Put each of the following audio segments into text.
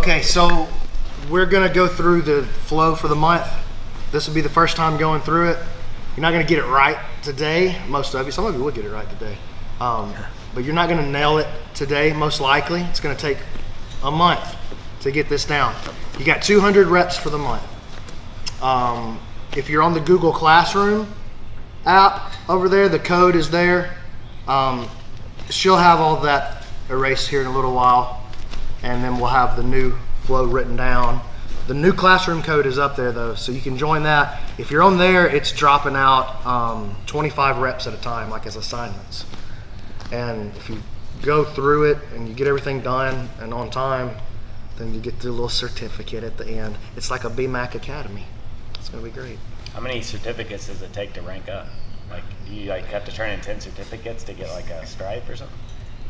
Okay, so we're gonna go through the flow for the month. This will be the first time going through it. You're not gonna get it right today, most of you. Some of you will get it right today. But you're not gonna nail it today, most likely. It's gonna take a month to get this down. You got 200 reps for the month. If you're on the Google Classroom app over there, the code is there. She'll have all that erased here in a little while, and then we'll have the new flow written down. The new classroom code is up there though, so you can join that. If you're on there, it's dropping out 25 reps at a time, like as assignments. And if you go through it and you get everything done and on time, then you get the little certificate at the end. It's like a BMAC Academy. It's gonna be great. How many certificates does it take to rank up? Like, do you have to turn in 10 certificaets to get like a stripe or something?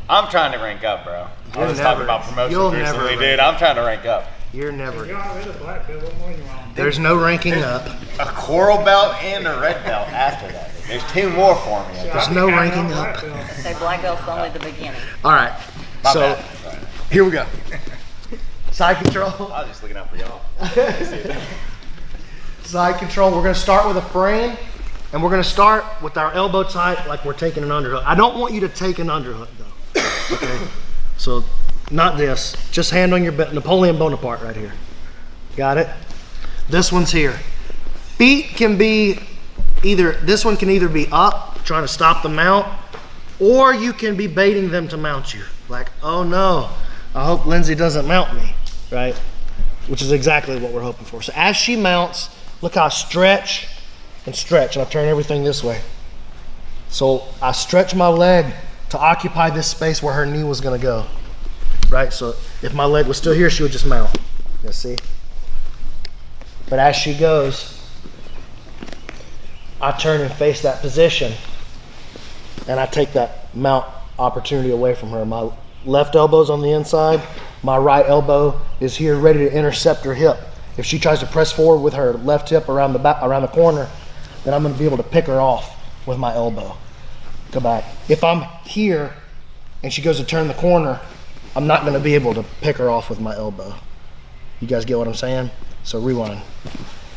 I'm trying to rank up, bro. I was talking about promotions recently, dude. I'm trying to rank up. You're never. You're already a black belt. What more you want? There's no ranking up. A coral belt and a red belt after that. There's 2 more for me. There's no ranking up. Say black belt's only the beginning. All right. My So bad. here we go. Side control. I was just looking out for y'all. Side control. We're gonna start with a frame, and we're gonna start with our elbow tight, like we're taking an underhook. I don't want you to take an underhook though. Okay. So not this. Just hand on your belt. Napoleon Bonaparte right here. Got it? This one's here. Feet can be either. This one can either be up, trying to stop the mount, or you can be baiting them to mount you. Like, oh no, I hope Lindsay doesn't mount me, right? Which is exactly what we're hoping for. So as she mounts, look how I stretch and stretch, and I turn everything this way. So I stretch my leg to occupy this space where her knee was gonna go, right? So if my leg was still here, she would just mount. You see? But as she goes, I turn and face that position, and I take that mount opportunity away from her. My left elbow's on the inside, my right elbow is here ready to intercept her hip. If she tries to press forward with her left hip around the back, around the corner, then I'm gonna be able to pick her off with my elbow. Go back. If I'm here and she goes to turn the corner, I'm not gonna be able to pick her off with my elbow. You guys get what I'm saying? So rewind.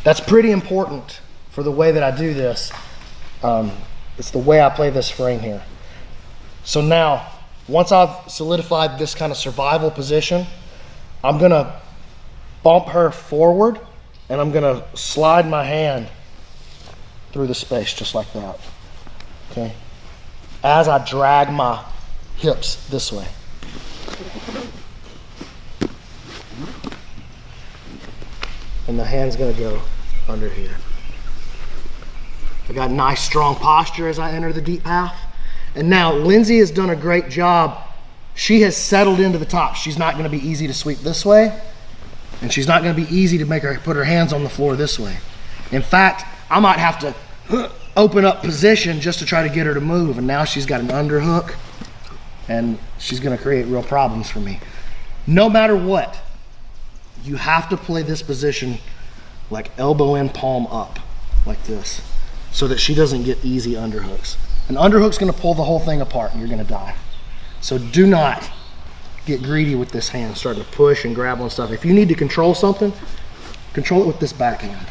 That's pretty important for the way that I do this. It's the way I play this frame here. So now, once I've solidified this kind of survival position, I'm gonna bump her forward, and I'm gonna slide my hand through the space just like that, okay? As I drag my hips this way. And the hand's gonna go under here. I got nice strong posture as I enter the deep path. And now Lindsay has done a great job. She has settled into the top. She's not gonna be easy to sweep this way, and she's not gonna be easy to make her put her hands on the floor this way. In fact, I might have to open up position just to try to get her to move, and now she's got an underhook, and she's gonna create real problems for me. No matter what, you have to play this position like elbow in, palm up, like this, so that she doesn't get easy underhooks. An underhook's gonna pull the whole thing apart and you're gonna die. So do not get greedy with this hand, starting to push and grab on stuff. If you need to control something, control it with this backhand.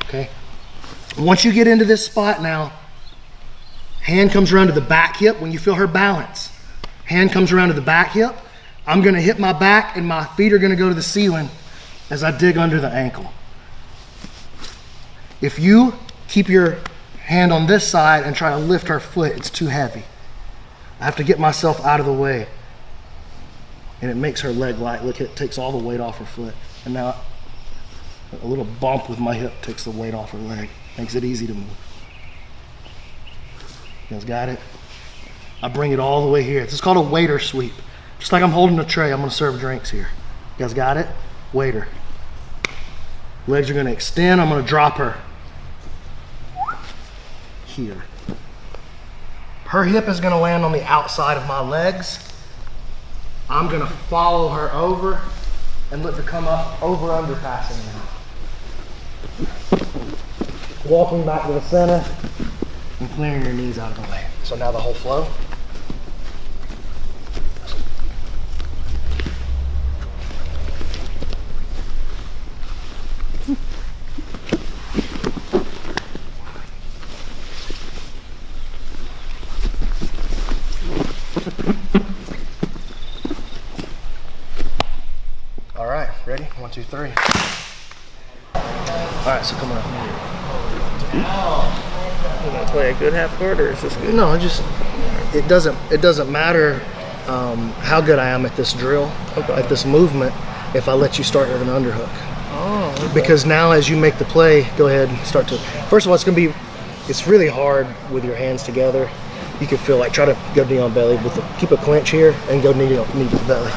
Okay? Once you get into this spot now, hand comes around to the back hip when you feel her balance. Hand comes around to the back hip. I'm gonna hit my back and my feet are gonna go to the ceiling as I dig under the ankle. If you keep your hand on this side and try to lift her foot, it's too heavy. I have to get myself out of the way. And it makes her leg light. Look, it takes all the weight off her foot. And now a little bump with my hip takes the weight off her leg. Makes it easy to move. You guys got it? I bring it all the way here. This is called a waiter sweep. Just like I'm holding a tray, I'm gonna serve drinks here. You guys got it? Waiter. Legs are gonna extend, I'm gonna drop her here. Her hip is gonna land on the outside of my legs. I'm gonna follow her over and let her come up over underpassing now. Walking back to the center and clearing your knees out of the way. So now the whole flow. All right, ready? 1, 2, 3. All right, so come on. You gonna play a good half court, or is this good? No, it doesn't matter how good I am at this drill, at this movement, if I let you start with an underhook. Oh, okay. Because now as you make the play, go ahead and start to, first of all, it's really hard with your hands together. You can feel like, try to go knee on belly, keep a clinch here and go knee to belly.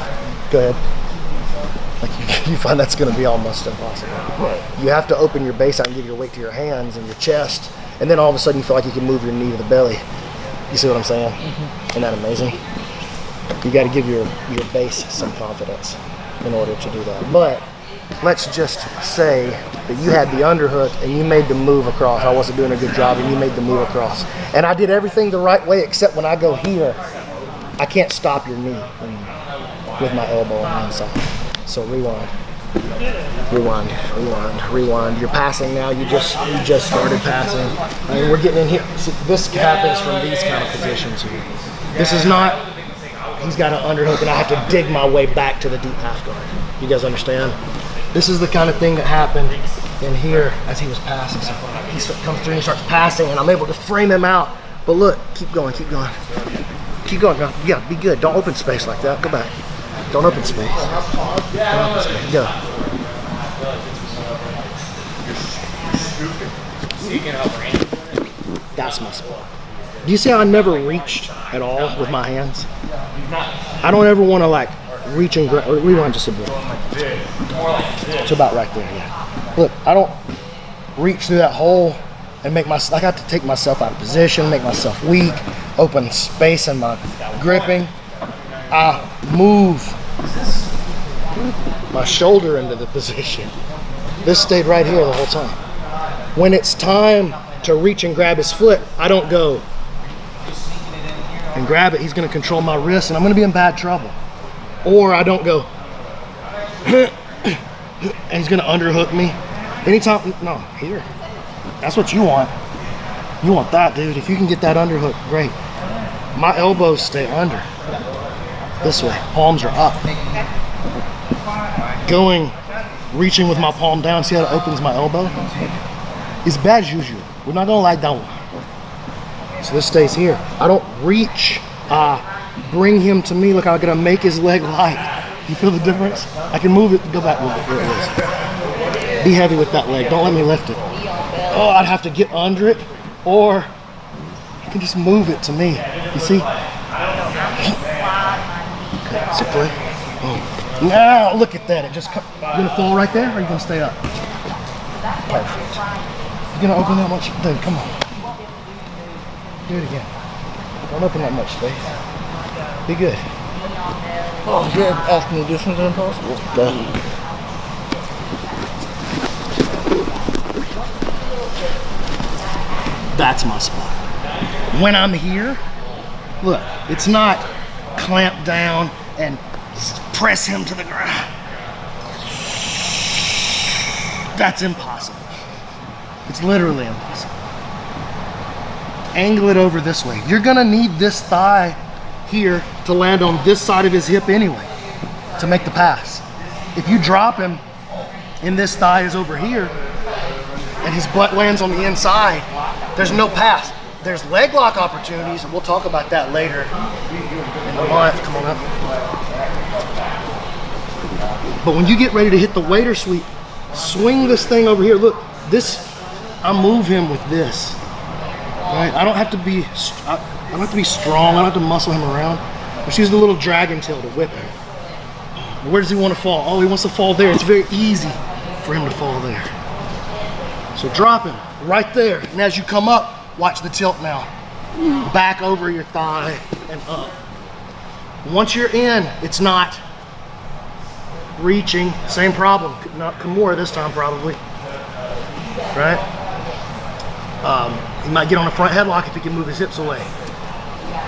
Go ahead. Like you find that's gonna be almost impossible. Right. You have to open your base out and give your weight to your hands and your chest, and then all of a sudden you feel like you can move your knee to the belly. You see what I'm saying? Isn't that amazing? You got to give your base some confidence in order to do that. But let's just say that you had the underhook and you made the move across. I wasn't doing a good job and you made the move across. And I did everything the right way except when I go here, I can't stop your knee with my elbow on the inside. So rewind. Rewind. You're passing now. You just started passing. I mean, we're getting in here. See, this happens from these kind of positions here. This is not, he's got an underhook and I have to dig my way back to the deep half guard. You guys understand? This is the kind of thing that happened in here as he was passing. So he comes through and starts passing and I'm able to frame him out. But look, keep going. Keep going. Yeah, be good. Don't open space like that. Go back. Don't open space. Don't open space. Go. That's my spot. Do you see how I never reached at all with my hands? I don't ever want to like reach and grab. Rewind just a bit. It's about right there, yeah. Look, I don't reach through that hole and make my, I got to take myself out of position, make myself weak, open space in my gripping. I move my shoulder into the position. This stayed right here the whole time. When it's time to reach and grab his foot, I don't go and grab it. He's going to control my wrist and I'm going to be in bad trouble. Or I don't go and he's going to underhook me. Anytime, no, here. That's what you want. You want that, dude. If you can get that underhook, great. My elbows stay under. This way, palms are up. Reaching with my palm down, see how it opens my elbow? It's bad juju. We're not gonna lie down. So this stays here. I don't reach, bring him to me. Look, I'm gonna make his leg light. You feel the difference? I can move it, go back with it where it is. Be heavy with that leg, don't let me lift it. Oh, I'd have to get under it, or I can just move it to me. You see? Okay, sit play. Oh. Now, look at that. It just, you're gonna fall right there, or are you gonna stay up? Perfect. You're gonna open that much? Dude, come on. Do it again. Don't open that much space. Be good. Oh, you're asking me to do something impossible? That's my spot. When I'm here, look, it's not clamp down and press him to the ground. That's impossible. It's literally impossible. Angle it over this way. You're gonna need this thigh here to land on this side of his hip anyway, to make the pass. If you drop him and this thigh is over here, and his butt lands on the inside, there's no pass. There's leg lock opportunities, and we'll talk about that later in the month. Come on up. But when you get ready to hit the waiter sweep, swing this thing over here. Look, this, I move him with this. Right? I don't have to be strong. I don't have to muscle him around. Just use the little dragon tail to whip him. Where does he want to fall? Oh, he wants to fall there. It's very easy for him to fall there. So drop him right there. And as you come up, watch the tilt now. Back over your thigh and up. Once you're in, it's not reaching. Same problem. Not Kimura this time probably. Right? He might get on a front headlock if he can move his hips away.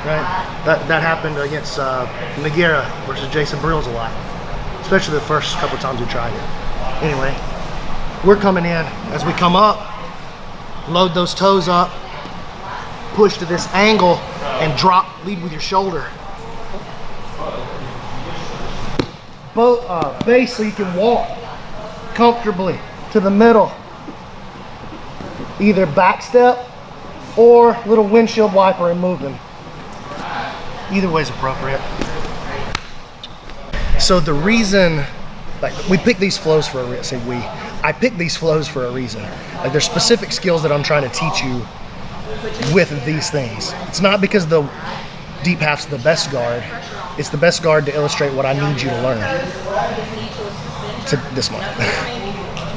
Right? That happened against Nogueira versus Jason Brills a lot. Especially the first couple times we tried it. Anyway, we're coming in. As we come up, load those toes up, push to this angle, and drop, lead with your shoulder. base so you can walk comfortably to the middle. Either back step or little windshield wiper and moving. Either way is appropriate. So the reason, like, we pick these flows for a reason. I pick these flows for a reason. Like, there's specific skills that I'm trying to teach you with these things. It's not because the deep half's the best guard. It's the best guard to illustrate what I need you to learn this month.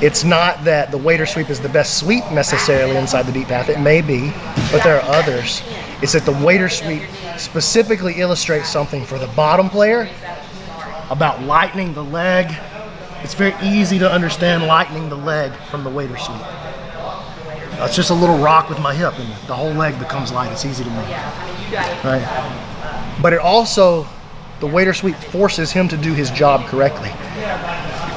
It's not that the waiter sweep is the best sweep necessarily inside the deep half. It may be, but there are others. It's that the waiter sweep specifically illustrates something for the bottom player about lightening the leg. It's very easy to understand lightening the leg from the waiter sweep. It's just a little rock with my hip and the whole leg becomes light. It's easy to move. Right? But it also, the waiter sweep forces him to do his job correctly.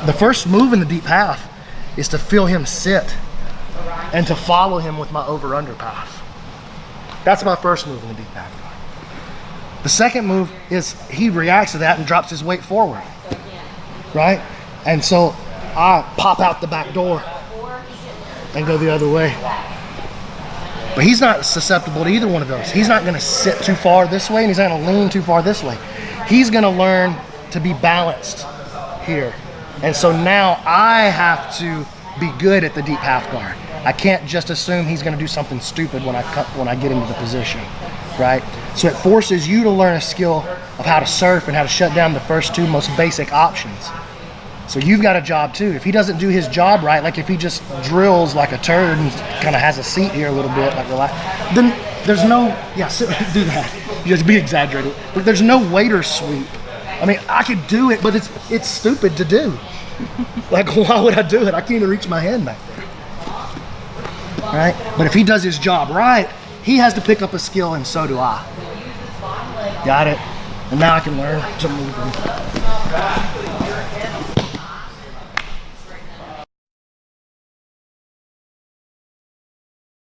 The first move in the deep half is to feel him sit and to follow him with my over-under pass. That's my first move in the deep half. The second move is he reacts to that and drops his weight forward, right? And so I pop out the back door and go the other way. But he's not susceptible to either one of those. He's not gonna sit too far this way and he's not gonna lean too far this way. He's gonna learn to be balanced here. And so now I have to be good at the deep half guard. I can't just assume he's gonna do something stupid when I get into the position, right? So it forces you to learn a skill of how to surf and how to shut down the first two most basic options. So you've got a job too. If he doesn't do his job right, like if he just drills like a turd and kind of has a seat here a little bit, like relax, then there's no, do that. Just be exaggerated. But there's no waiter sweep. I mean, I could do it, but it's stupid to do. Like, why would I do it? I can't even reach my hand back there. Right? But if he does his job right, he has to pick up a skill, and so do I. Got it? And now I can learn to move him.